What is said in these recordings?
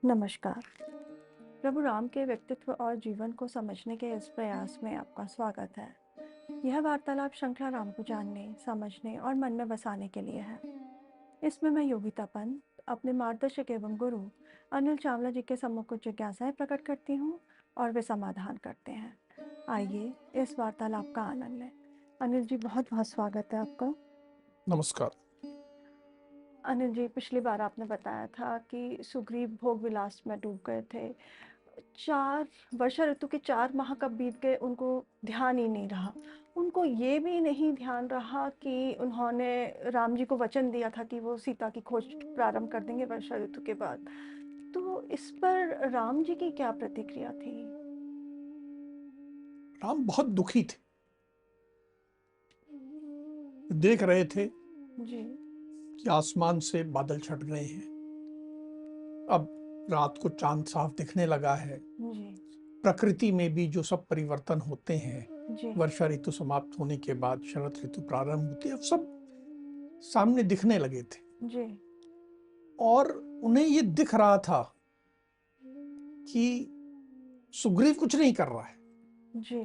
नमस्कार। प्रभु राम के व्यक्तित्व और जीवन को समझने के इस प्रयास में आपका स्वागत है। यह वार्तालाप श्रृंखला राम को जानने, समझने और मन में बसाने के लिए है। इसमें मैं योगिता पंत, अपने मार्गदर्शक एवं गुरु अनिल चावला जी के सम्मुख कुछ जिज्ञासाएं प्रकट करती हूँ और वे समाधान करते हैं। आइए इस वार्तालाप का आनंद लें। अनिल जी, बहुत बहुत स्वागत है आपका। नमस्कार। अनिल जी, पिछली बार आपने बताया था कि सुग्रीव भोग विलास में डूब गए थे। 4 वर्षा ऋतु के 4 माह कब बीत गए उनको ध्यान ही नहीं रहा। उनको ये भी नहीं ध्यान रहा कि उन्होंने राम जी को वचन दिया था कि वो सीता की खोज प्रारंभ कर देंगे वर्षा ऋतु के बाद। तो इस पर राम जी की क्या प्रतिक्रिया थी? राम बहुत दुखी थे। देख रहे थे जी, कि आसमान से बादल छट गए हैं। अब रात को चांद साफ दिखने लगा है। जी, प्रकृति में भी जो सब परिवर्तन होते हैं, जी, वर्षा ऋतु समाप्त होने के बाद शरद ऋतु प्रारंभ होती है, अब सब सामने दिखने लगे थे। जी, और उन्हें ये दिख रहा था कि सुग्रीव कुछ नहीं कर रहा है। जी,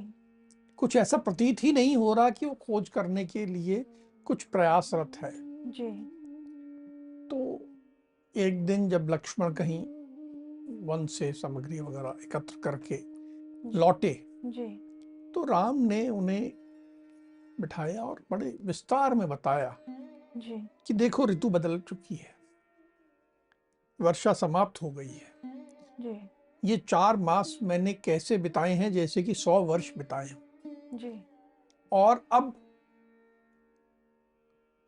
कुछ ऐसा प्रतीत ही नहीं हो रहा कि वो खोज करने के लिए कुछ प्रयासरत है। जी, तो एक दिन जब लक्ष्मण कहीं वन से सामग्री वगैरह एकत्र करके जी, लौटे, जी, तो राम ने उन्हें बिठाया और बड़े विस्तार में बताया जी, कि देखो, ऋतु बदल चुकी है, वर्षा समाप्त हो गई है। जी, ये 4 मास मैंने कैसे बिताए हैं, जैसे कि 100 वर्ष बिताए हैं। जी, और अब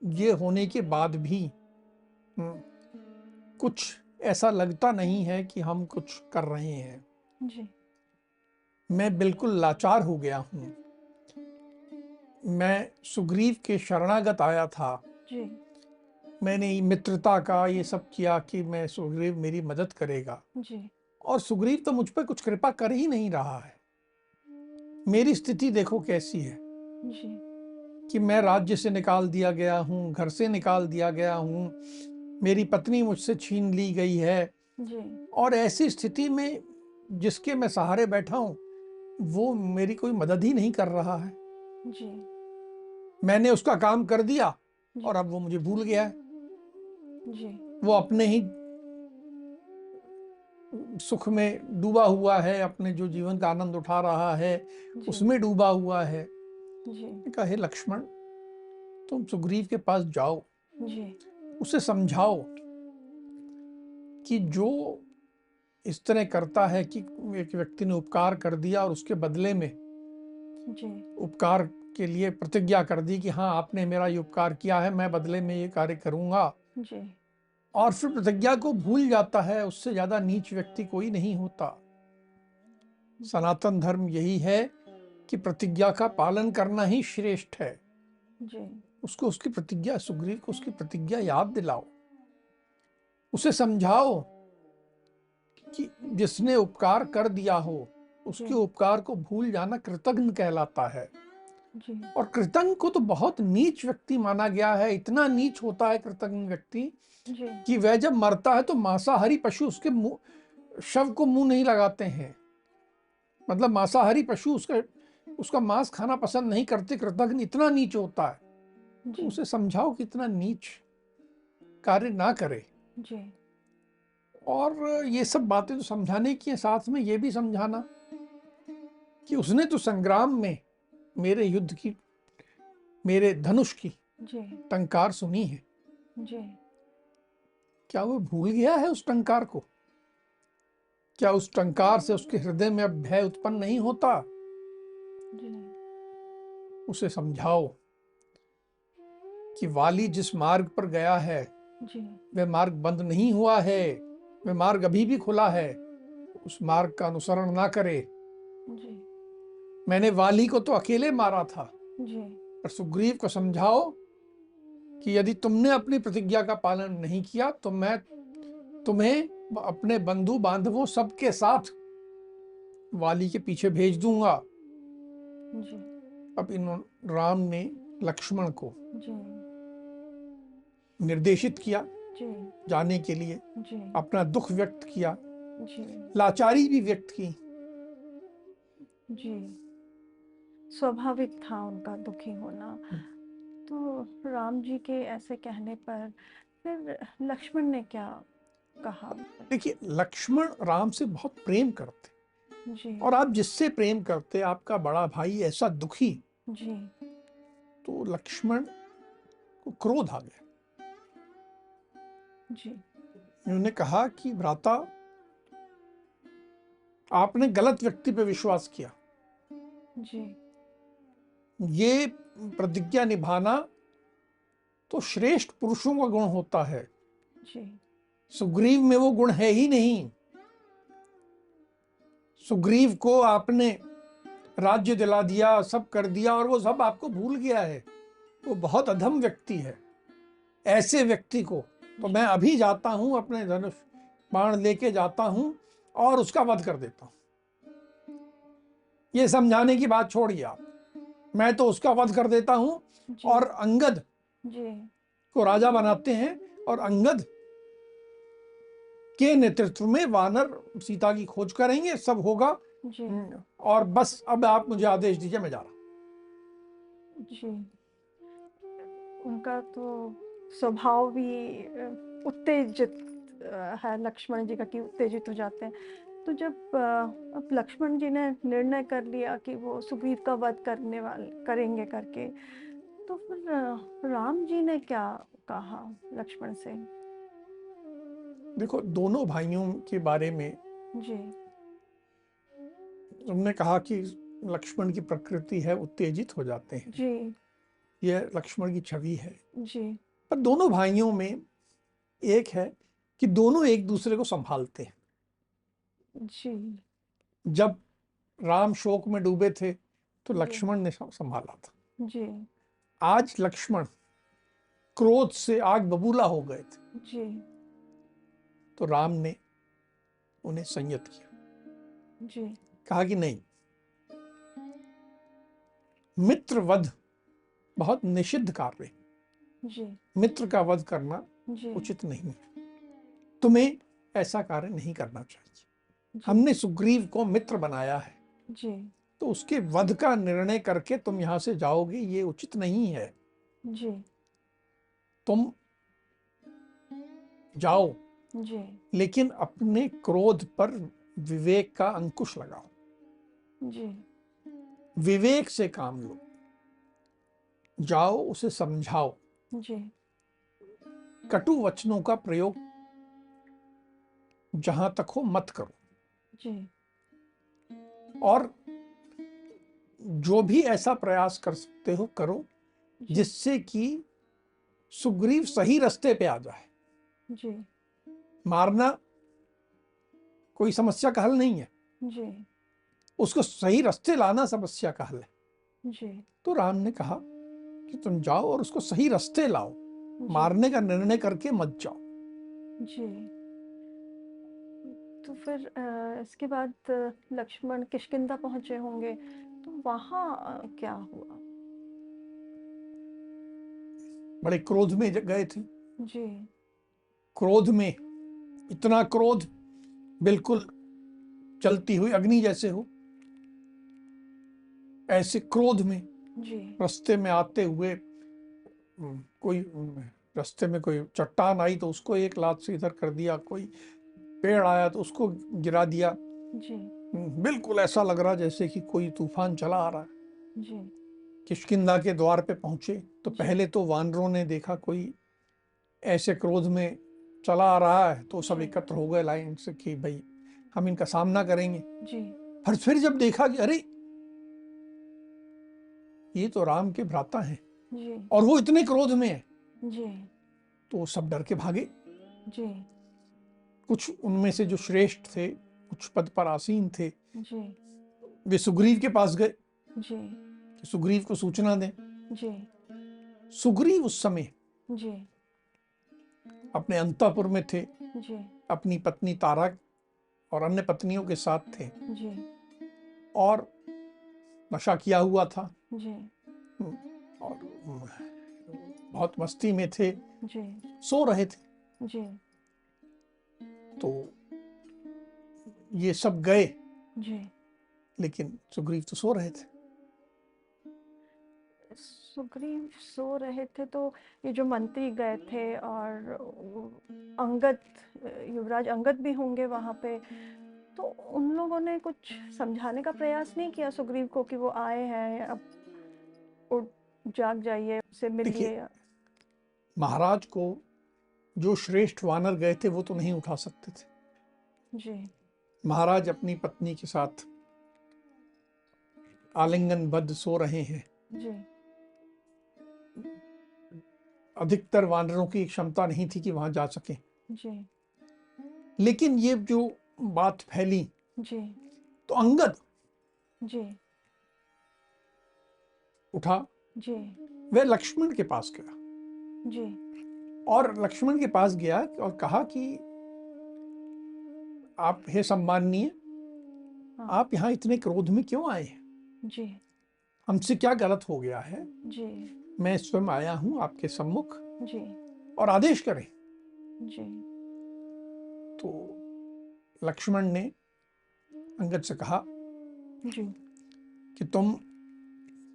ये होने के बाद भी कुछ ऐसा लगता नहीं है कि हम कुछ कर रहे हैं। जी, मैं बिल्कुल लाचार हो गया हूं। मैं सुग्रीव के शरणागत आया था। जी, मैंने मित्रता का ये सब किया कि मैं सुग्रीव मेरी मदद करेगा, जी, और सुग्रीव तो मुझ पर कुछ कृपा कर ही नहीं रहा है। मेरी स्थिति देखो कैसी है जी, कि मैं राज्य से निकाल दिया गया हूँ, घर से निकाल दिया गया हूँ, मेरी पत्नी मुझसे छीन ली गई है। जी, और ऐसी स्थिति में जिसके मैं सहारे बैठा हूँ, वो मेरी कोई मदद ही नहीं कर रहा है। जी, मैंने उसका काम कर दिया जी, और अब वो मुझे भूल गया है। जी, वो अपने ही सुख में डूबा हुआ है, अपने जो जीवन का आनंद उठा रहा है जी, उसमें डूबा हुआ है। जी, मैंने कहा, हे लक्ष्मण, तुम सुग्रीव के पास जाओ, जी, उसे समझाओ कि जो इस तरह करता है कि एक व्यक्ति ने उपकार कर दिया और उसके बदले में जी, उपकार के लिए प्रतिज्ञा कर दी कि हाँ, आपने मेरा ये उपकार किया है, मैं बदले में ये कार्य करूंगा, जी, और फिर प्रतिज्ञा को भूल जाता है, उससे ज्यादा नीच व्यक्ति कोई नहीं होता। सनातन धर्म यही है कि प्रतिज्ञा का पालन करना ही श्रेष्ठ है। जी, उसको उसकी प्रतिज्ञा, सुग्रीव को उसकी प्रतिज्ञा याद दिलाओ, उसे समझाओ कि जिसने उपकार कर दिया हो उसके जी, उपकार को भूल जाना कृतघ्न कहलाता है। जी, और कृतज्ञ को तो बहुत नीच व्यक्ति माना गया है। इतना नीच होता है कृतज्ञ व्यक्ति जी, कि वह जब मरता है तो मांसाहारी पशु उसके मुंह शव को मुंह नहीं लगाते हैं। मतलब मांसाहारी पशु उसका उसका मांस खाना पसंद नहीं करते। कृतज्ञ इतना नीच होता है। तो जी, उसे समझाओ कि इतना नीच कार्य ना करे। जी, और ये सब बातें तो समझाने की है, साथ में ये भी समझाना कि उसने तो संग्राम में मेरे युद्ध की, मेरे धनुष की जी, टंकार सुनी है। जी, क्या वो भूल गया है उस टंकार को? क्या उस टंकार से उसके हृदय में अब भय उत्पन्न नहीं होता? जी, उसे समझाओ कि वाली जिस मार्ग पर गया है जी, वह मार्ग बंद नहीं हुआ है, वह मार्ग अभी भी खुला है। उस मार्ग का अनुसरण ना करे। जी, मैंने वाली को तो अकेले मारा था, जी, पर सुग्रीव को समझाओ कि यदि तुमने अपनी प्रतिज्ञा का पालन नहीं किया तो मैं तुम्हें अपने बंधु बांधवों सबके साथ वाली के पीछे भेज दूंगा। जी, अब इन राम ने लक्ष्मण को जी, निर्देशित किया जी, जाने के लिए, जी, अपना दुख व्यक्त किया जी, लाचारी भी व्यक्त की। जी। स्वाभाविक था उनका दुखी होना। तो राम जी के ऐसे कहने पर फिर लक्ष्मण ने क्या कहा? देखिए, लक्ष्मण राम से बहुत प्रेम करते, जी, और आप जिससे प्रेम करते, आपका बड़ा भाई ऐसा दुखी, जी, तो लक्ष्मण को क्रोध आ गया। जी, उन्होंने कहा कि भ्राता, आपने गलत व्यक्ति पे विश्वास किया। जी, ये प्रतिज्ञा निभाना तो श्रेष्ठ पुरुषों का गुण होता है, जी, सुग्रीव में वो गुण है ही नहीं। सुग्रीव को आपने राज्य दिला दिया, सब कर दिया, और वो सब आपको भूल गया है। वो बहुत अधम व्यक्ति है। ऐसे व्यक्ति को तो मैं अभी जाता हूं, अपने धनुष बाण लेके जाता हूं और उसका वध कर देता हूं। ये समझाने की बात छोड़िए आप, मैं तो उसका वध कर देता हूं, जी, और अंगद जी, को राजा बनाते हैं, और अंगद के नेतृत्व में वानर सीता की खोज करेंगे, सब होगा। जी, और बस अब आप मुझे आदेश दीजिए, मैं जा रहा हूं। जी। उनका तो स्वभाव भी उत्तेजित है लक्ष्मण जी का, कि उत्तेजित हो जाते हैं। तो जब अब लक्ष्मण जी ने निर्णय कर लिया कि वो सुग्रीव का वध करेंगे करके, तो फिर राम जी ने क्या कहा लक्ष्मण से? देखो, दोनों भाइयों के बारे में जी, उन्होंने कहा कि लक्ष्मण की प्रकृति है, उत्तेजित हो जाते हैं, जी, यह लक्ष्मण की छवि है। जी, पर दोनों भाइयों में एक है कि दोनों एक दूसरे को संभालते हैं। जी, जब राम शोक में डूबे थे तो जी, लक्ष्मण ने संभाला था। जी, आज लक्ष्मण क्रोध से आग बबूला हो गए थे, जी, तो राम ने उन्हें संयत किया। जी, कहा कि नहीं, मित्र वध बहुत निषिद्ध कार्य है, जी, मित्र का वध करना जी, उचित नहीं है, तुम्हें ऐसा कार्य नहीं करना चाहिए। जी, हमने सुग्रीव को मित्र बनाया है, जी, तो उसके वध का निर्णय करके तुम यहां से जाओगे, ये उचित नहीं है। जी, तुम जाओ, जी, लेकिन अपने क्रोध पर विवेक का अंकुश लगाओ, जी, विवेक से काम लो, जाओ उसे समझाओ, जी, कटु वचनों का प्रयोग जहां तक हो मत करो, जी, और जो भी ऐसा प्रयास कर सकते हो करो, जी, जिससे कि सुग्रीव सही रास्ते पे आ जाए। जी, मारना कोई समस्या का हल नहीं है, जी, उसको सही रास्ते लाना समस्या का हल है। जी, तो राम ने कहा कि तुम जाओ और उसको सही रास्ते लाओ, जी, मारने का निर्णय करके मत जाओ। जी। तो फिर इसके बाद लक्ष्मण किष्किंधा पहुंचे होंगे, तो वहां क्या हुआ? बड़े क्रोध में गए थे। जी, क्रोध में, इतना क्रोध बिल्कुल जलती हुई अग्नि जैसे हो, ऐसे क्रोध में जी, रास्ते में आते हुए कोई रास्ते में कोई चट्टान आई तो उसको एक लात से इधर कर दिया, कोई पेड़ आया तो उसको गिरा दिया। जी, बिल्कुल ऐसा लग रहा जैसे कि कोई तूफान चला आ रहा है। जी, किष्किंधा के द्वार पे पहुंचे तो जी, पहले तो वानरों ने देखा कोई ऐसे क्रोध में चला आ रहा है, तो सब जी, एकत्र हो गए लाइन से कि भाई हम इनका सामना करेंगे। जी, फिर जब देखा कि अरे, ये तो राम के भ्राता हैं जी, और वो इतने क्रोध में है, जी, तो सब डर के भागे। जी, कुछ उनमें से जो श्रेष्ठ थे, कुछ पद पर आसीन थे, जी, वे सुग्रीव के पास गए जी, कि सुग्रीव को सूचना दें। जी, सुग्रीव उस समय जी, अपने अंतःपुर में थे, जी, अपनी पत्नी तारा और अन्य पत्नियों के साथ थे, जी, और नशा किया हुआ था, जी, और बहुत मस्ती में थे, जी, सो रहे थे। जी, तो ये सब गए, जी। लेकिन सुग्रीव तो सो रहे थे। सुग्रीव सो रहे थे तो ये जो मंत्री गए थे और अंगद, युवराज अंगद भी होंगे वहाँ पे, तो उन लोगों ने कुछ समझाने का प्रयास नहीं किया सुग्रीव को कि वो आए हैं, अब उठ जाग जाइए, उससे देखिए, मिलिए? महाराज को जो श्रेष्ठ वानर गए थे वो तो नहीं उठा सकते थे। जी। महाराज अपनी पत्नी के साथ आलिंगनबद्ध सो रहे हैं। जी। अधिकतर वानरों की क्षमता नहीं थी कि वहां जा सके, जी। लेकिन ये जो बात फैली जी। तो अंगद जी। उठा, जी। वह लक्ष्मण के पास गया जी। और लक्ष्मण के पास गया और कहा कि आप हे सम्माननीय, हाँ। आप यहाँ इतने क्रोध में क्यों आए हैं? जी। हमसे क्या गलत हो गया है? जी। मैं स्वयं आया हूँ आपके सम्मुख, जी। और आदेश करें। जी। तो लक्ष्मण ने अंगद से कहा जी। कि तुम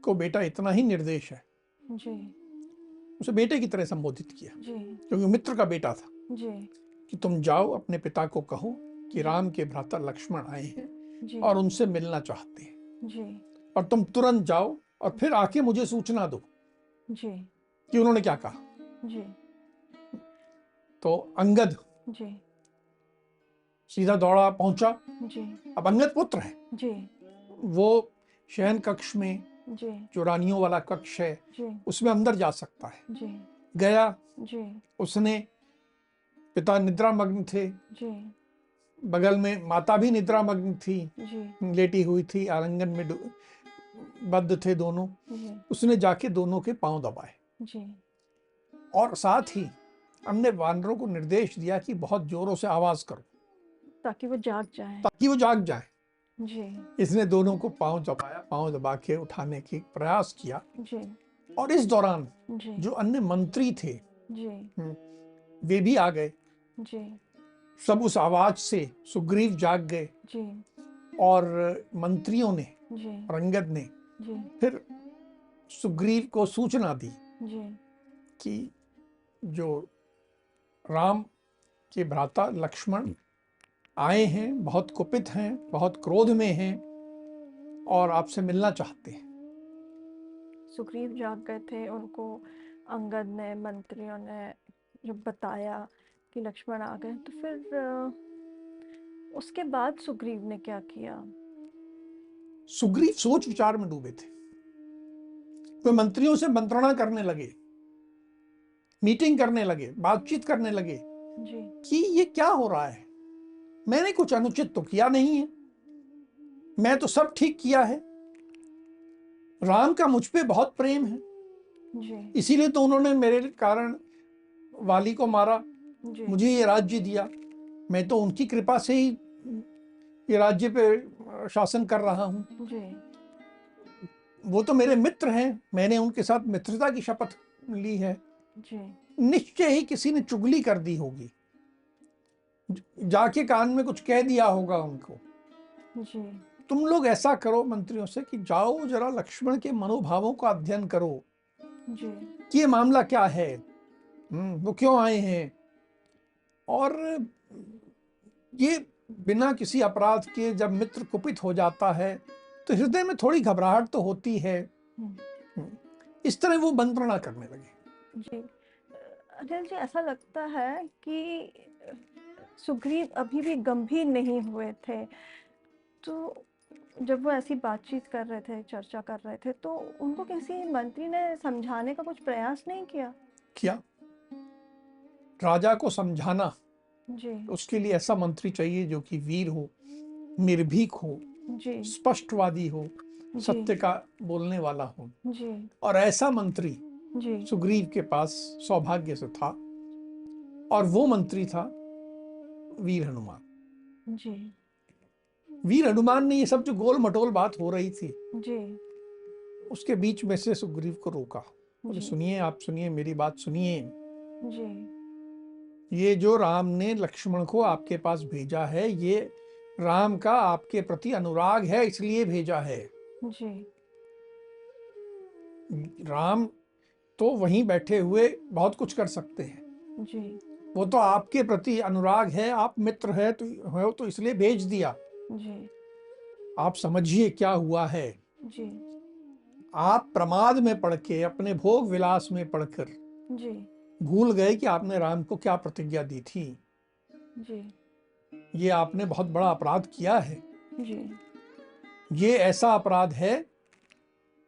को बेटा इतना ही निर्देश है। जी। उसे बेटे की तरह संबोधित किया, जी। क्योंकि मित्र का बेटा था, जी। कि तुम जाओ अपने पिता को कहो कि जी। राम के भ्राता लक्ष्मण आए हैं जी। और उनसे मिलना चाहते हैं, जी। और तुम तुरंत जाओ और फिर आके मुझे सूचना दो जी। कि उन्होंने क्या कहा। जी। तो अंगद जी। सीधा दौड़ा पहुंचा। जी। अब अंगद पुत्र है, जी। वो शयन कक्ष में, जी। जो रानियों वाला कक्ष है, जी। उसमें अंदर जा सकता है। जी। गया, जी। उसने, पिता निद्रा मग्न थे, जी। बगल में माता भी निद्रा मग्न थी, जी। लेटी हुई थी, आलिंगन में बद्ध थे दोनों। जी। उसने जाके दोनों के पांव दबाए जी। और साथ ही हमने वानरों को निर्देश दिया कि बहुत जोरों से आवाज करो ताकि वो जाग जाए। ताकि वो जाग जाए। जी। इसने दोनों को पांव दबाया, पांव दबा के उठाने की प्रयास किया, जी। और इस दौरान जी। जो अन्य मंत्री थे जी। वे भी आ गए। जी। सब उस आवाज से सुग्रीव जाग गए, जी। और मंत्रियों ने जी। और अंगद ने जी। फिर सुग्रीव को सूचना दी जी। कि जो राम के भ्राता लक्ष्मण आए हैं, बहुत कुपित हैं, बहुत क्रोध में हैं, और आपसे मिलना चाहते हैं। सुग्रीव जाग गए थे, उनको अंगद ने, मंत्रियों ने जब बताया कि लक्ष्मण आ गए, तो फिर उसके बाद सुग्रीव ने क्या किया? सुग्रीव सोच विचार में डूबे थे। वे मंत्रियों से मंत्रणा करने लगे, मीटिंग करने लगे, बातचीत करने लगे जी। कि ये क्या हो रहा है। मैंने कुछ अनुचित तो किया नहीं है, मैं तो सब ठीक किया है। राम का मुझ पे बहुत प्रेम है, जी। इसीलिए तो उन्होंने मेरे कारण वाली को मारा, जी। मुझे ये राज्य दिया। मैं तो उनकी कृपा से ही ये राज्य पे शासन कर रहा हूं। जी। वो तो मेरे मित्र हैं, मैंने उनके साथ मित्रता की शपथ ली है। जी। निश्चय ही किसी ने चुगली कर दी होगी, जाके कान में कुछ कह दिया होगा उनको। जी। तुम लोग ऐसा करो मंत्रियों से कि जाओ जरा लक्ष्मण के मनोभावों का अध्ययन करो जी। कि ये मामला क्या है, वो क्यों आए हैं, और ये बिना किसी अपराध के जब मित्र कुपित हो जाता है तो हृदय में थोड़ी घबराहट तो होती है। इस तरह वो मंत्रणा करने लगे। जी। अनिल जी, ऐसा लगता है कि सुग्रीव अभी भी गंभीर नहीं हुए थे, तो जब वो ऐसी बातचीत कर रहे थे, चर्चा कर रहे थे, तो उनको किसी मंत्री ने समझाने का कुछ प्रयास नहीं किया? किया। राजा को समझाना, जी। उसके लिए ऐसा मंत्री चाहिए जो कि वीर हो, निर्भीक हो, जी। स्पष्टवादी हो, जी। सत्य का बोलने वाला हो, जी। और ऐसा मंत्री जी। सुग्रीव के पास सौभाग्य से था, और वो मंत्री था वीर हनुमान। जी। वीर हनुमान ने ये सब जो गोल मटोल बात हो रही थी, जी। उसके बीच में से सुग्रीव को रोका, बोले जी। सुनिए, आप सुनिए, मेरी बात सुनिए। जी। ये जो राम ने लक्ष्मण को आपके पास भेजा है, ये राम का आपके प्रति अनुराग है इसलिए भेजा है। जी। राम तो वहीं बैठे हुए बहुत कुछ कर सकते हैं, जी। वो तो आपके प्रति अनुराग है, आप मित्र है तो हो तो इसलिए भेज दिया। जी। आप समझिए क्या हुआ है। जी। आप प्रमाद में पड़ के, अपने भोग विलास में पड़कर जी। भूल गए कि आपने राम को क्या प्रतिज्ञा दी थी। जी। ये आपने बहुत बड़ा अपराध किया है। जी। ये ऐसा अपराध है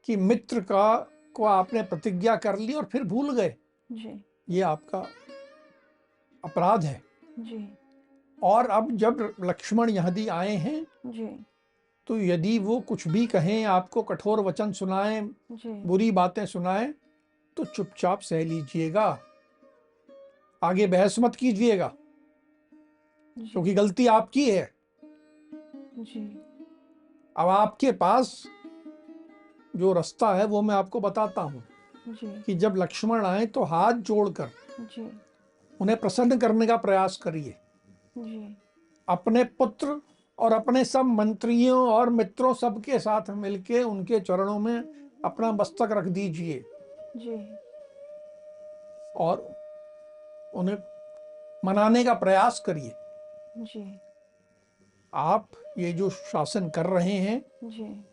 कि मित्र का को आपने प्रतिज्ञा कर ली और फिर भूल गए। जी। ये आपका अपराध है। जी। और अब जब लक्ष्मण यदि आए हैं जी। तो यदि वो कुछ भी कहें, आपको कठोर वचन सुनाएं, जी। बुरी बातें सुनाएं, तो चुपचाप सह लीजिएगा, आगे बहस मत कीजिएगा, जी। क्योंकि गलती आपकी है। जी। अब आपके पास जो रास्ता है वो मैं आपको बताता हूं जी। कि जब लक्ष्मण आए तो हाथ जोड़कर जी। उन्हें प्रसन्न करने का प्रयास करिए। जी। अपने पुत्र और अपने सब मंत्रियों और मित्रों सबके साथ मिलके उनके चरणों में अपना मस्तक रख दीजिए जी। और उन्हें मनाने का प्रयास करिए। जी। आप ये जो शासन कर रहे हैं जी।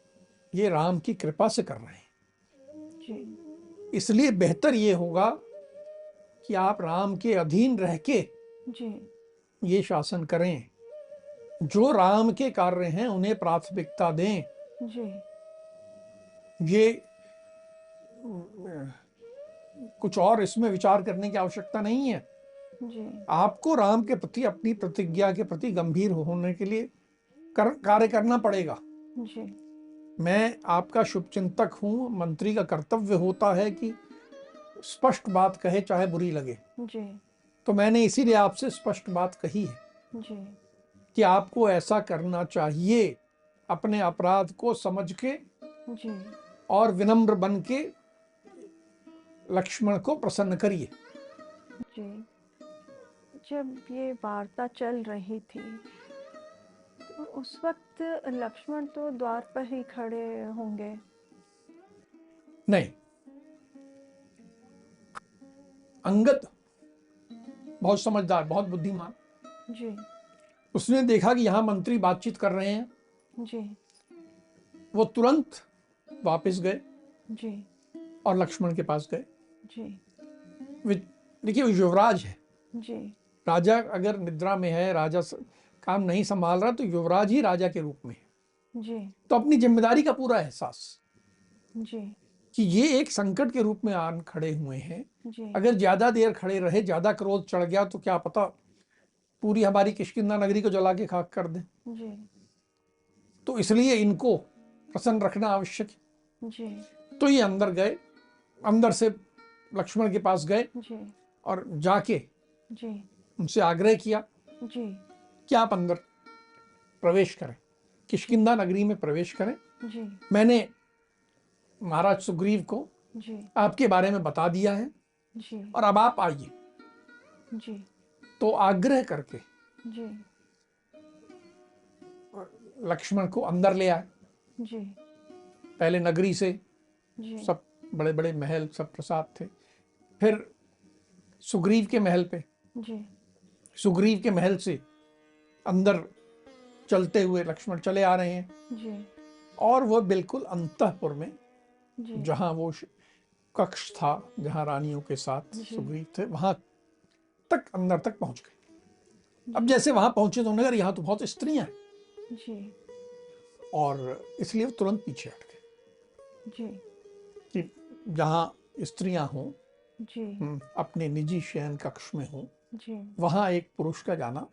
ये राम की कृपा से कर रहे हैं, जी। इसलिए बेहतर ये होगा कि आप राम के अधीन रह के जी। ये शासन करें। जो राम के कार्य हैं उन्हें प्राथमिकता दें। जी। ये कुछ और इसमें विचार करने की आवश्यकता नहीं है। जी। आपको राम के प्रति, अपनी प्रतिज्ञा के प्रति गंभीर होने के लिए कार्य करना पड़ेगा। जी। मैं आपका शुभचिंतक हूं, मंत्री का कर्तव्य होता है कि स्पष्ट बात कहे चाहे बुरी लगे। जी। तो मैंने इसीलिए आपसे स्पष्ट बात कही है जी। कि आपको ऐसा करना चाहिए। अपने अपराध को समझ के जी। और विनम्र बन के लक्ष्मण को प्रसन्न करिए। जी। जब ये वार्ता चल रही थी तो उस वक्त लक्ष्मण तो द्वार पर ही खड़े होंगे। नहीं, अंगद बहुत समझदार, बहुत बुद्धिमान, जी। उसने देखा कि यहाँ मंत्री बातचीत कर रहे हैं, जी। वो तुरंत वापस गए जी। और लक्ष्मण के पास गए। जी। देखिए, वो युवराज है। जी। राजा अगर निद्रा में है, राजा काम नहीं संभाल रहा, तो युवराज ही राजा के रूप में है। जी। तो अपनी जिम्मेदारी का पूरा एहसास जी। कि ये एक संकट के रूप में आन खड़े हुए हैं। जी। अगर ज्यादा देर खड़े रहे, ज्यादा क्रोध चढ़ गया तो क्या पता पूरी हमारी किष्किंधा नगरी को जला के खाक कर दें। जी। तो इसलिए इनको प्रसन्न रखना आवश्यक है। जी। तो ये अंदर गए, अंदर से लक्ष्मण के पास गए जी। और जाके जी। उनसे आग्रह किया जी। कि आप अंदर प्रवेश करें, किष्किंधा नगरी में प्रवेश करें। जी। मैंने महाराज सुग्रीव को जी। आपके बारे में बता दिया है जी। और अब आप आइए। जी। तो आग्रह करके जी। लक्ष्मण को अंदर ले आए। जी। पहले नगरी से जी। सब बड़े बड़े महल, सब प्रसाद थे। फिर सुग्रीव के महल पे, जी। सुग्रीव के महल से अंदर चलते हुए लक्ष्मण चले आ रहे हैं जी। और वो बिल्कुल अंतःपुर में, जी। जहां वो कक्ष था जहां रानियों के साथ जी। सुग्रीव थे, वहां तक अंदर तक पहुंच गए। अब जैसे वहां पहुंचे तो उन्होंने कहा यहाँ तो बहुत स्त्रियां हैं, जी। और इसलिए वो तुरंत पीछे हट गए जी। कि जहां स्त्रियां हों, जी। अपने निजी शयन कक्ष में हों, जी। वहां एक पुरुष का जाना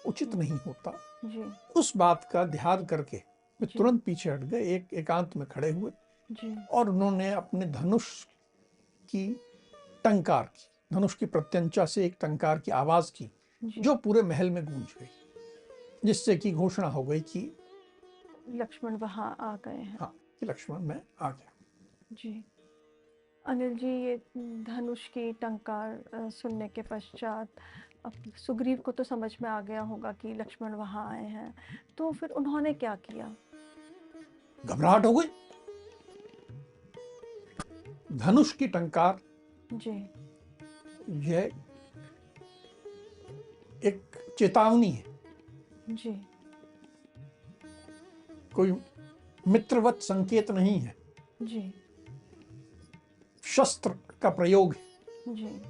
उचित नहीं होता। जी। उस बात का ध्यान करके वे जी। तुरंत पीछे हट गए, एक एकांत में खड़े हुए जी। और उन्होंने अपने धनुष की टंकार की, धनुष की प्रत्यंचा से एक टंकार की आवाज की जी। जो पूरे महल में गूंज गई, जिससे कि घोषणा हो गई कि लक्ष्मण वहां आ गए हैं। हाँ, कि लक्ष्मण मैं आ गया। जी। अनिल जी, ये धनुष की टंकार सुनने के पश्चात अब सुग्रीव को तो समझ में आ गया होगा कि लक्ष्मण वहाँ आए हैं, तो फिर उन्होंने क्या किया? घबराहट हो गई। धनुष की टंकार जी, यह एक चेतावनी है, जी, कोई मित्रवत संकेत नहीं है, जी, शस्त्र का प्रयोग है। जी,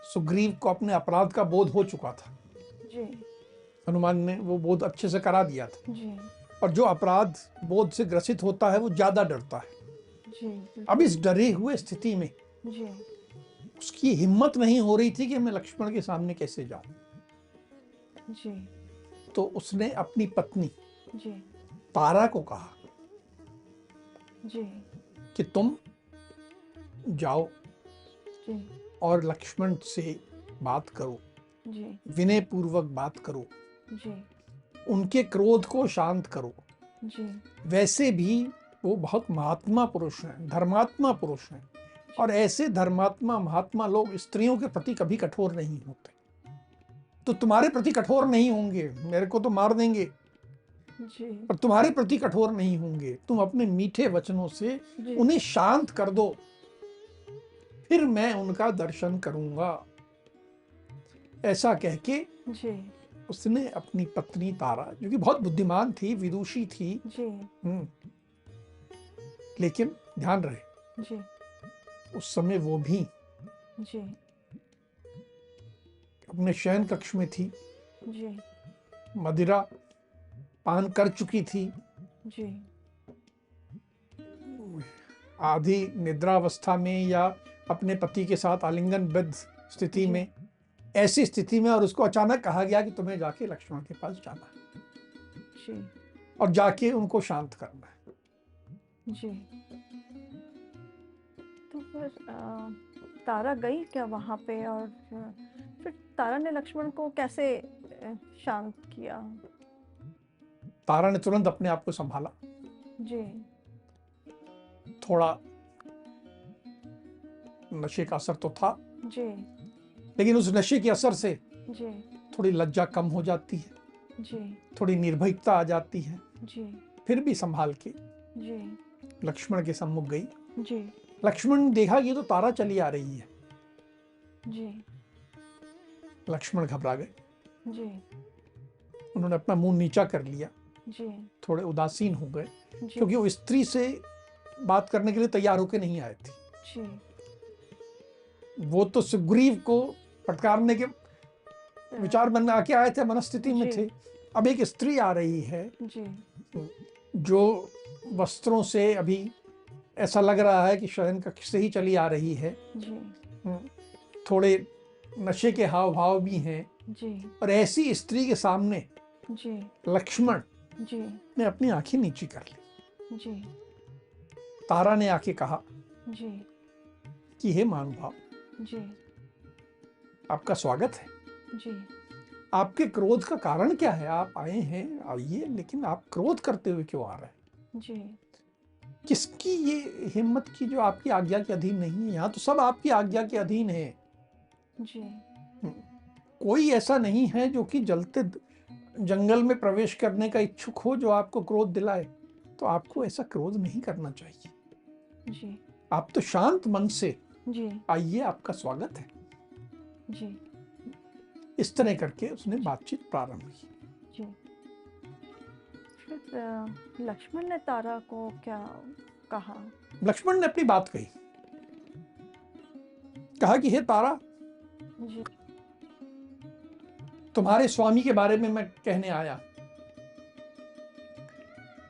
सुग्रीव को अपने अपराध का बोध हो चुका था, जी, हनुमान ने वो बोध अच्छे से करा दिया था। जी, और जो अपराध बोध से ग्रसित होता है वो ज्यादा डरता है। जी, अब इस बिल्कुल। डरे हुए स्थिति में जी, उसकी हिम्मत नहीं हो रही थी कि मैं लक्ष्मण के सामने कैसे जाऊं। जी, तो उसने अपनी पत्नी जी, तारा को कहा जी, कि तुम जाओ जी, और लक्ष्मण से बात करो, जी, विनय पूर्वक बात करो, जी, उनके क्रोध को शांत करो। जी, वैसे भी वो बहुत महात्मा पुरुष हैं, धर्मात्मा पुरुष हैं, और ऐसे धर्मात्मा महात्मा लोग स्त्रियों के प्रति कभी कठोर नहीं होते। तो तुम्हारे प्रति कठोर नहीं होंगे, मेरे को तो मार देंगे, जी, पर तुम्हारे प्रति कठोर नहीं होंगे। तुम अपने मीठे वचनों से जी, उन्हें शांत कर दो, फिर मैं उनका दर्शन करूंगा। ऐसा कह के जी, उसने अपनी पत्नी तारा, जो कि बहुत बुद्धिमान थी, विदुषी थी, जी, लेकिन ध्यान रहे जी, उस समय वो भी जी, अपने शयन कक्ष में थी, जी, मदिरा पान कर चुकी थी, जी, आधी निद्रावस्था में या अपने पति के साथ आलिंगनबद्ध स्थिति जी, में, ऐसी स्थिति में। और उसको अचानक कहा गया कि तुम्हें जाके लक्ष्मण के पास जाना है जी, और जाके उनको शांत करना है। जी। तो फिर तारा गई क्या वहाँ पे, और फिर तारा ने लक्ष्मण को कैसे शांत किया? तारा ने तुरंत अपने आप को संभाला, जी, थोड़ा नशे का असर तो था, जी, लेकिन उस नशे के असर से जी, थोड़ी लज्जा कम हो जाती है, जी, थोड़ी निर्भीकता आ जाती है। जी, फिर भी संभाल के जी, लक्ष्मण के सम्मुख गई। जी, लक्ष्मण ने देखा कि तो तारा चली आ रही है। जी, लक्ष्मण घबरा गए, जी, उन्होंने अपना मुंह नीचा कर लिया, जी, थोड़े उदासीन हो गए, जी, क्योंकि वो स्त्री से बात करने के लिए तैयार होकर नहीं आए थे। जी, वो तो सुग्रीव को फटकारने के विचार बना के आए थे, मनस्थिति में जी, थे। अब एक स्त्री आ रही है जी, जो वस्त्रों से अभी ऐसा लग रहा है कि शयन कक्ष से ही चली आ रही है, जी, थोड़े नशे के हाव भाव भी हैं, जी, और ऐसी स्त्री के सामने जी, लक्ष्मण जी, ने अपनी आंखें नीची कर ली। जी, तारा ने आके कहा जी, कि हे महानुभाव, जी, आपका स्वागत है। जी, आपके क्रोध का कारण क्या है? आप आए हैं, आइए, लेकिन आप क्रोध करते हुए क्यों आ रहे हैं? जी, किसकी ये हिम्मत की जो आपकी आज्ञा के अधीन नहीं है? यहाँ तो सब आपकी आज्ञा के अधीन है। जी, कोई ऐसा नहीं है जो कि जलते जंगल में प्रवेश करने का इच्छुक हो जो आपको क्रोध दिलाए। तो आपको ऐसा क्रोध नहीं करना चाहिए। जी, आप तो शांत मन से जी, आइए, आपका स्वागत है। जी, इस तरह करके उसने बातचीत प्रारंभ की। जी। फिर लक्ष्मण ने तारा को क्या कहा? लक्ष्मण ने अपनी बात कही, कहा कि हे तारा, जी, तुम्हारे स्वामी के बारे में मैं कहने आया।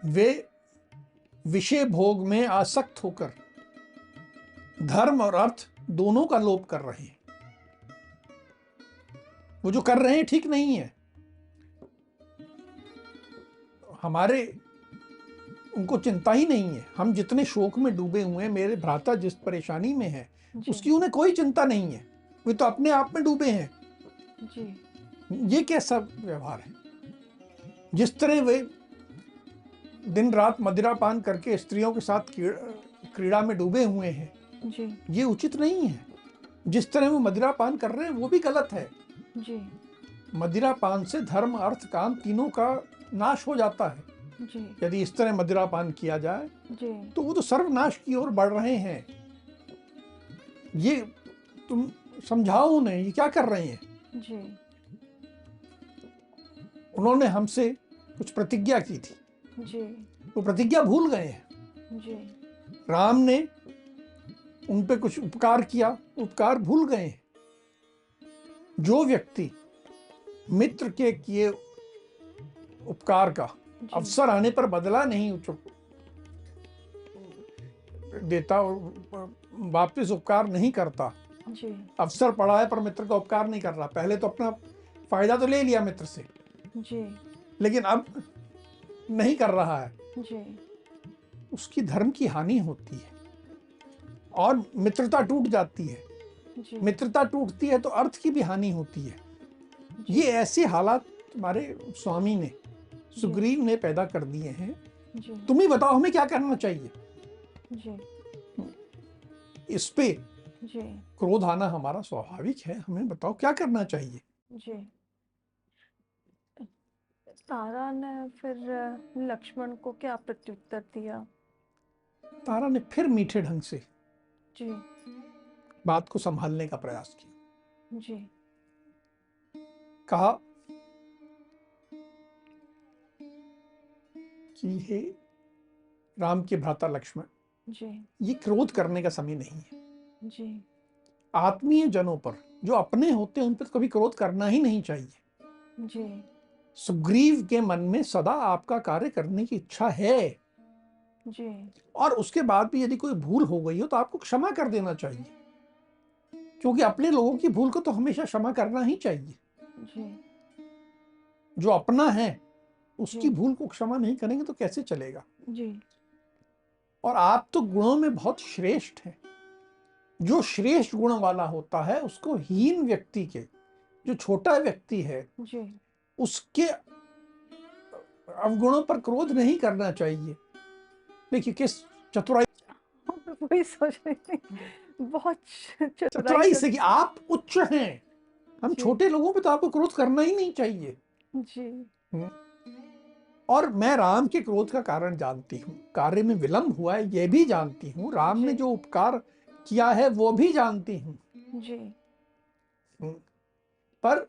वे विषय भोग में आसक्त होकर धर्म और अर्थ दोनों का लोप कर रहे हैं। वो जो कर रहे हैं ठीक नहीं है। हमारे उनको चिंता ही नहीं है। हम जितने शोक में डूबे हुए हैं, मेरे भ्राता जिस परेशानी में है, जी, उसकी उन्हें कोई चिंता नहीं है। वे तो अपने आप में डूबे हैं। जी, ये कैसा व्यवहार है? जिस तरह वे दिन रात मदिरा पान करके स्त्रियों के साथ क्रीड़ा में डूबे हुए हैं, जी, ये उचित नहीं है। जिस तरह वो मदिरा पान कर रहे हैं वो भी गलत है। जी, मदिरा पान से धर्म, अर्थ, काम तीनों का नाश हो जाता है। जी, यदि इस तरह मदिरा पान किया जाए जी, तो वो तो सर्वनाश की ओर बढ़ रहे हैं। ये तुम समझाओ उन्हें, ये क्या कर रहे हैं। जी, उन्होंने हमसे कुछ प्रतिज्ञा की थी, जी, वो प्रतिज्ञा भूल गए हैं। जी, राम ने उन पे कुछ उपकार किया, उपकार भूल गए हैं। जो व्यक्ति मित्र के किए उपकार का जी, अवसर आने पर बदला नहीं देता और वापस उपकार नहीं करता, जी, अवसर पड़ा है पर मित्र का उपकार नहीं कर रहा। पहले तो अपना फायदा तो ले लिया मित्र से, जी, लेकिन अब नहीं कर रहा है, जी, उसकी धर्म की हानि होती है और मित्रता टूट जाती है। जी, मित्रता टूटती है तो अर्थ की भी हानि होती है। जी, ये ऐसे हालात तुम्हारे स्वामी ने, सुग्रीव ने पैदा कर दिए हैं। जी, तुम ही बताओ हमें क्या करना चाहिए। जी, इस पे जी, क्रोध आना हमारा स्वाभाविक है। हमें बताओ क्या करना चाहिए। जी। तारा ने फिर लक्ष्मण को क्या प्रत्युत्तर दिया? तारा ने फिर मीठे ढंग से जी, बात को संभालने का प्रयास किया। जी, कहा कि हे राम के भ्राता लक्ष्मण, जी, ये क्रोध करने का समय नहीं है। जी, आत्मीय जनों पर, जो अपने होते हैं उन पर तो कभी क्रोध करना ही नहीं चाहिए। जी, सुग्रीव के मन में सदा आपका कार्य करने की इच्छा है जी, और उसके बाद भी यदि कोई भूल हो गई हो तो आपको क्षमा कर देना चाहिए, क्योंकि अपने लोगों की भूल को तो हमेशा क्षमा करना ही चाहिए। जी, जो अपना है उसकी जी, भूल को क्षमा नहीं करेंगे तो कैसे चलेगा। जी, और आप तो गुणों में बहुत श्रेष्ठ हैं। जो श्रेष्ठ गुण वाला होता है उसको हीन व्यक्ति के, जो छोटा व्यक्ति है, जी। उसके अवगुणों पर क्रोध नहीं करना चाहिए। देखिए किस चतुराई, मैं वही सोच रही थी। बहुत चतुराई चतुराई से। से कि आप उच्च हैं, हम जी, छोटे लोगों पे तो आपको क्रोध करना ही नहीं चाहिए। जी, हम्म। और मैं राम के क्रोध का कारण जानती हूँ, कार्य में विलंब हुआ है यह भी जानती हूँ, राम ने जी, जो उपकार किया है वो भी जानती हूँ। जी, हम्म। पर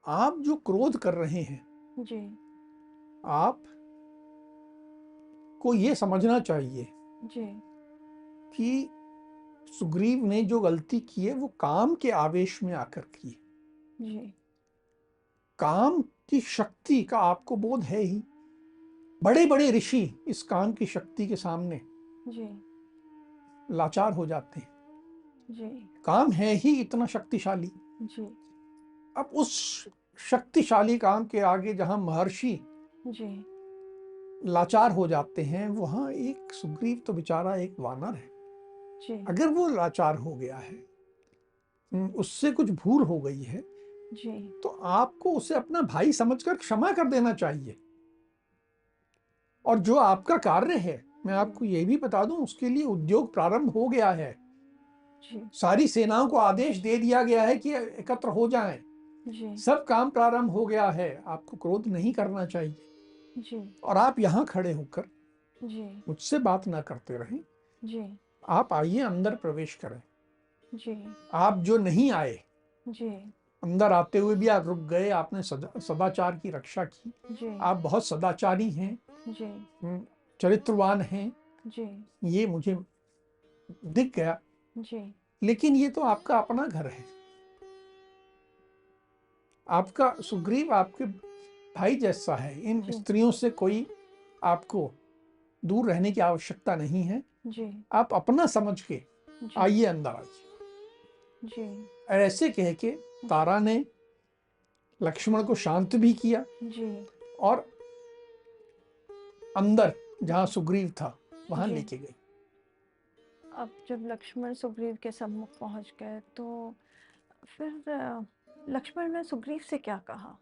आप जो क्रोध कर रहे हैं, जी, आप को ये समझना चाहिए जी, कि सुग्रीव ने जो गलती की है वो काम के आवेश में आकर की है। जी, काम की शक्ति का आपको बोध है ही। बड़े बड़े ऋषि इस काम की शक्ति के सामने जी, लाचार हो जाते हैं। जी, काम है ही इतना शक्तिशाली। जी, अब उस शक्तिशाली काम के आगे जहां महर्षि जी, लाचार हो जाते हैं, वहां एक सुग्रीव तो बेचारा एक वानर है। जी, अगर वो लाचार हो गया है, उससे कुछ भूल हो गई है, जी, तो आपको उसे अपना भाई समझकर क्षमा कर देना चाहिए। और जो आपका कार्य है, मैं आपको ये भी बता दूं, उसके लिए उद्योग प्रारंभ हो गया है। जी, सारी सेनाओं को आदेश दे दिया गया है कि एकत्र हो जाएं। जी, सब काम प्रारंभ हो गया है। आपको क्रोध नहीं करना चाहिए। जी, और आप यहाँ खड़े होकर जी, मुझसे बात ना करते रहें। जी, आप आइए, अंदर प्रवेश करें। जी, आप जो नहीं आए, जी, अंदर आते हुए भी आप रुक गए, आपने सदाचार की रक्षा की। जी, आप बहुत सदाचारी हैं, जी, चरित्रवान हैं, जी, ये मुझे दिख गया। जी, लेकिन ये तो आपका अपना घर है। आपका सुग्रीव आपके भाई जैसा है। इन जी, स्त्रियों से कोई आपको दूर रहने की आवश्यकता नहीं है। जी, आप अपना समझ के जी, आइए, अंदर आइए। जी, ऐसे कह के तारा ने लक्ष्मण को शांत भी किया जी, और अंदर जहां सुग्रीव था वहां जी। लेके गई। अब जब लक्ष्मण सुग्रीव के सम्मुख पहुंच गए तो फिर लक्ष्मण ने सुग्रीव से क्या कहा?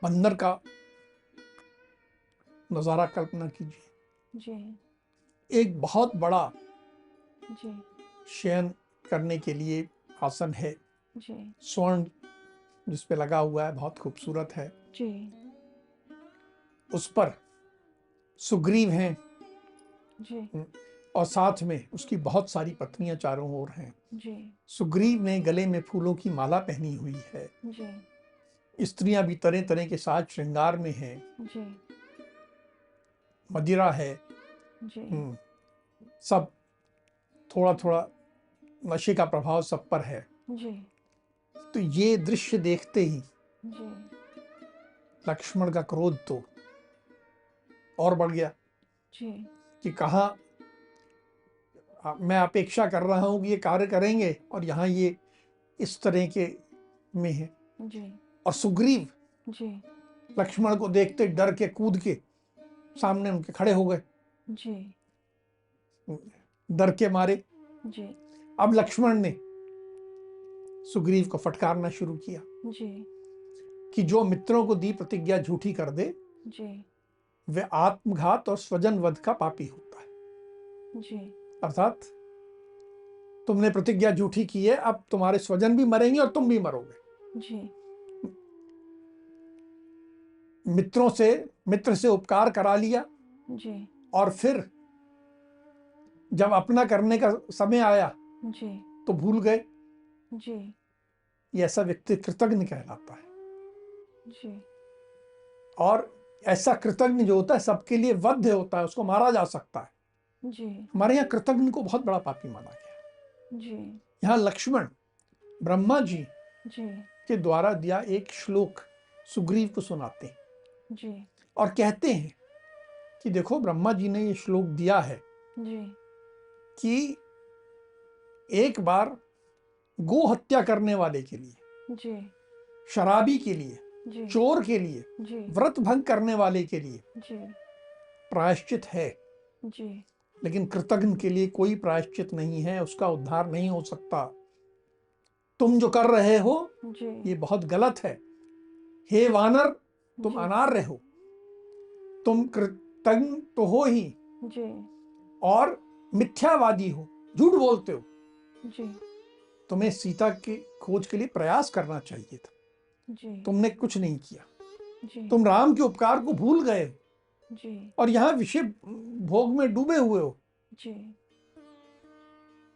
अंदर का नजारा कल्पना कीजिए। जी, एक बहुत बड़ा जी, शयन करने के लिए आसन है, जी, स्वर्ण जिस पे लगा हुआ है बहुत खूबसूरत है, जी, उस पर सुग्रीव हैं। जी, और साथ में उसकी बहुत सारी पत्नियां चारों ओर हैं। जी, सुग्रीव ने गले में फूलों की माला पहनी हुई है। जी, स्त्रियां भी तरह तरह के साज श्रृंगार में हैं। जी, मदिरा है। जी, हम्म, सब थोड़ा थोड़ा नशे का प्रभाव सब पर है। जी, तो ये दृश्य देखते ही जी, लक्ष्मण का क्रोध तो और बढ़ गया जी, कि कहाँ मैं अपेक्षा कर रहा हूं कि ये कार्य करेंगे और यहाँ ये इस तरह के में है। जी, और सुग्रीव जी, लक्ष्मण को देखते डर के कूद के सामने उनके खड़े हो गए, जी, डर के मारे। जी, अब लक्ष्मण ने सुग्रीव को फटकारना शुरू किया जी, कि जो मित्रों को दी प्रतिज्ञा झूठी कर दे जी, वे आत्मघात और स्वजन वध का पापी होता है। जी, अर्थात तुमने प्रतिज्ञा झूठी की है, अब तुम्हारे स्वजन भी मरेंगे और तुम भी मरोगे। जी, मित्र से उपकार करा लिया जी, और फिर जब अपना करने का समय आया जी, तो भूल गए। जी, ये ऐसा व्यक्ति कृतज्ञ कहलाता है। जी, और ऐसा कृतज्ञ जो होता है सबके लिए वध्य होता है, उसको मारा जा सकता है। जी, हमारे यहाँ कृतज्ञ को बहुत बड़ा पापी माना गया। जी, यहाँ लक्ष्मण ब्रह्मा जी जी, के द्वारा दिया एक श्लोक सुग्रीव को सुनाते हैं जी, और कहते हैं कि देखो ब्रह्मा जी ने ये श्लोक दिया है जी, कि एक बार गो हत्या करने वाले के लिए, जी, शराबी के लिए, जी, चोर के लिए, जी, व्रत भंग करने वाले के लिए जी, प्रायश्चित है, जी, लेकिन कृतज्ञ के लिए कोई प्रायश्चित नहीं है, उसका उद्धार नहीं हो सकता। तुम जो कर रहे हो जी, ये बहुत गलत है। हे वानर, तुम जी, अनार्य हो, तुम कृतज्ञ तो हो ही जी, और मिथ्यावादी हो, झूठ बोलते हो। जी, तुम्हें सीता की खोज के लिए प्रयास करना चाहिए था, जी, तुमने कुछ नहीं किया। जी, तुम राम के उपकार को भूल गए जी, और यहाँ विषय भोग में डूबे हुए हो। जी,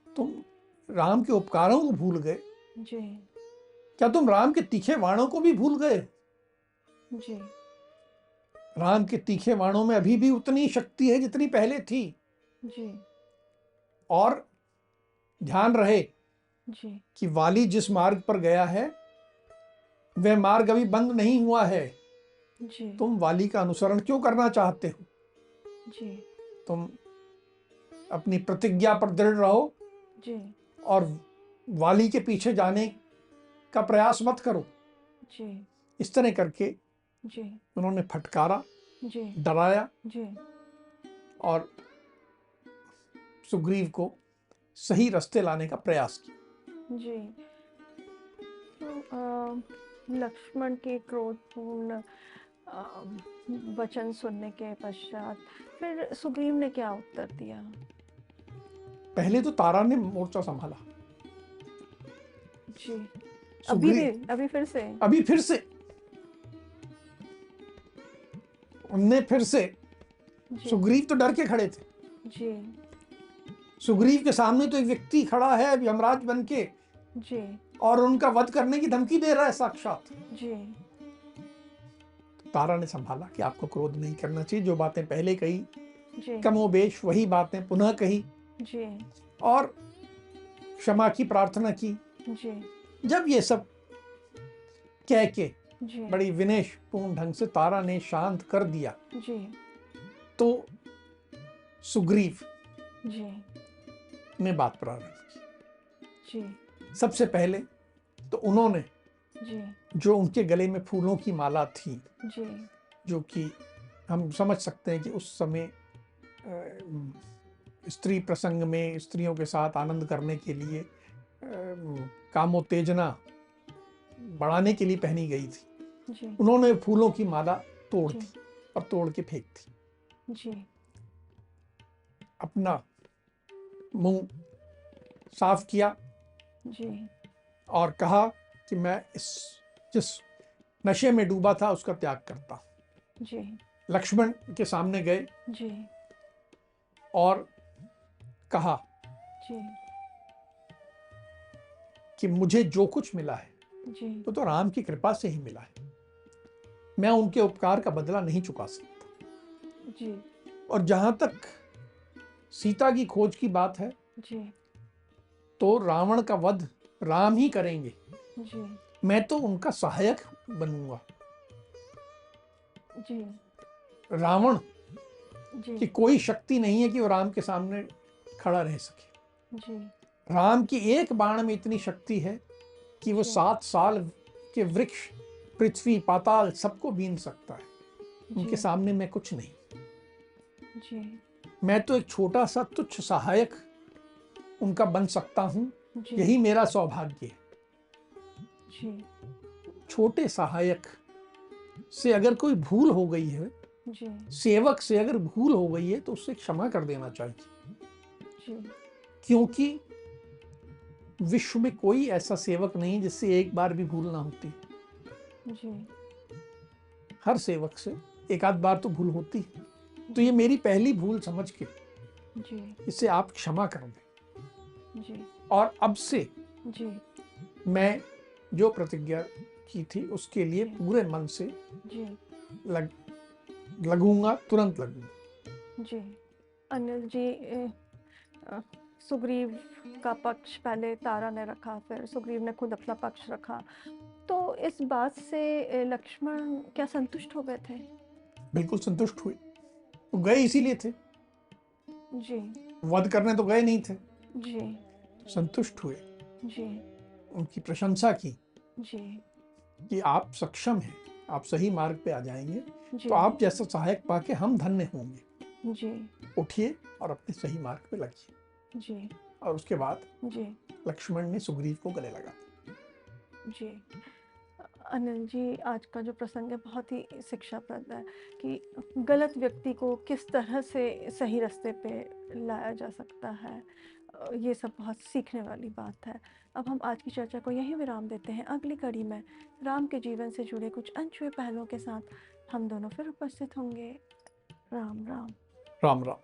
तुम राम के उपकारों को भूल गए। जी, क्या तुम राम के तीखे बाणों को भी भूल गए? जी, राम के तीखे बाणों में अभी भी उतनी शक्ति है जितनी पहले थी। जी, और ध्यान रहे जी, कि वाली जिस मार्ग पर गया है वह मार्ग अभी बंद नहीं हुआ है। जी, तुम वाली का अनुसरण क्यों करना चाहते हो? जी, तुम अपनी प्रतिज्ञा पर दृढ़ रहो जी, और वाली के पीछे जाने का प्रयास मत करो। जी, इस तरह करके जी, उन्होंने फटकारा, जी, डराया जी, और सुग्रीव को सही रास्ते लाने का प्रयास किया। जी। तो लक्ष्मण के क्रोधपूर्ण अ, वचन सुनने के पश्चात फिर सुग्रीव ने क्या उत्तर दिया? पहले तो तारा ने मोर्चा संभाला। जी, सुग्रीव अभी फिर से? अभी फिर से उनने फिर से, जी, सुग्रीव तो डर के खड़े थे। जी, सुग्रीव के सामने तो एक व्यक्ति खड़ा है यमराज बन के जी, और उनका वध करने की धमकी दे रहा है साक्षात। जी, तारा ने संभाला कि आपको क्रोध नहीं करना चाहिए, जो बातें पहले कही जी, कमोबेश वही बातें पुनः कही जी, और क्षमा की प्रार्थना की। जी, जब ये सब कह के जी, बड़ी विनयपूर्ण ढंग से तारा ने शांत कर दिया जी, तो सुग्रीव जी, ने बात प्रारंभ जी, की। सबसे पहले तो उन्होंने जी, जो उनके गले में फूलों की माला थी, जी, जो कि हम समझ सकते हैं कि उस समय स्त्री प्रसंग में स्त्रियों के साथ आनंद करने के लिए कामोत्तेजना बढ़ाने के लिए पहनी गई थी, जी, उन्होंने फूलों की माला तोड़ जी, दी और तोड़ के फेंक दी। जी, अपना मुंह साफ किया जी, और कहा कि मैं जिस नशे में डूबा था उसका त्याग करता। जी, लक्ष्मण के सामने गए जी, और कहा जी, कि मुझे जो कुछ मिला है जी, वो तो राम की कृपा से ही मिला है, मैं उनके उपकार का बदला नहीं चुका सकता। जी, और जहां तक सीता की खोज की बात है जी, तो रावण का वध राम ही करेंगे, जी, मैं तो उनका सहायक बनूंगा। जी, रावण जी, की कोई शक्ति नहीं है कि वो राम के सामने खड़ा रह सके। जी, राम की एक बाण में इतनी शक्ति है कि वो जी, 7 साल के वृक्ष, पृथ्वी, पाताल सबको बीन सकता है। उनके जी, सामने मैं कुछ नहीं, जी, मैं तो एक छोटा सा तुच्छ सहायक उनका बन सकता हूं। जी, यही मेरा सौभाग्य है। जी, छोटे सहायक से अगर कोई भूल हो गई है, जी, सेवक से अगर भूल हो गई है तो उससे क्षमा कर देना चाहिए, जी, क्योंकि विश्व में कोई ऐसा सेवक नहीं जिससे एक बार भी भूल ना होती। जी, हर सेवक से एक आध बार तो भूल होती है। तो ये जी, मेरी पहली भूल समझ के जी, इसे आप क्षमा कर दें। जी, और अब से जी, मैं जो प्रतिज्ञा की थी उसके लिए जी, पूरे मन से जी, लग लगूंगा, तुरंत लगूंगा। जी। अनिल जी, अ, सुग्रीव का पक्ष पहले तारा ने रखा, फिर सुग्रीव ने खुद अपना पक्ष रखा। तो इस बात से लक्ष्मण क्या संतुष्ट हो गए थे? बिल्कुल संतुष्ट हुए। वो गए इसीलिए थे, जी, वध करने तो गए नहीं थे। जी, संतुष्ट हुए, जी, उनकी प्रशंसा की जी, कि आप सक्षम हैं, आप सही मार्ग पे आ जाएंगे, जी, तो आप जैसा सहायक पाके हम धन्य होंगे। जी, उठिए और अपने सही मार्ग पे लगिए। जी, और उसके बाद जी, लक्ष्मण ने सुग्रीव को गले लगा दिया। जी। अनिल जी, आज का जो प्रसंग है बहुत ही शिक्षाप्रद है कि गलत व्यक्ति को किस तरह से सही रास्ते पे लाया जा सकता है। ये सब बहुत सीखने वाली बात है। अब हम आज की चर्चा को यहीं विराम देते हैं। अगली कड़ी में राम के जीवन से जुड़े कुछ अनछुए पहलुओं के साथ हम दोनों फिर उपस्थित होंगे। राम राम। राम राम।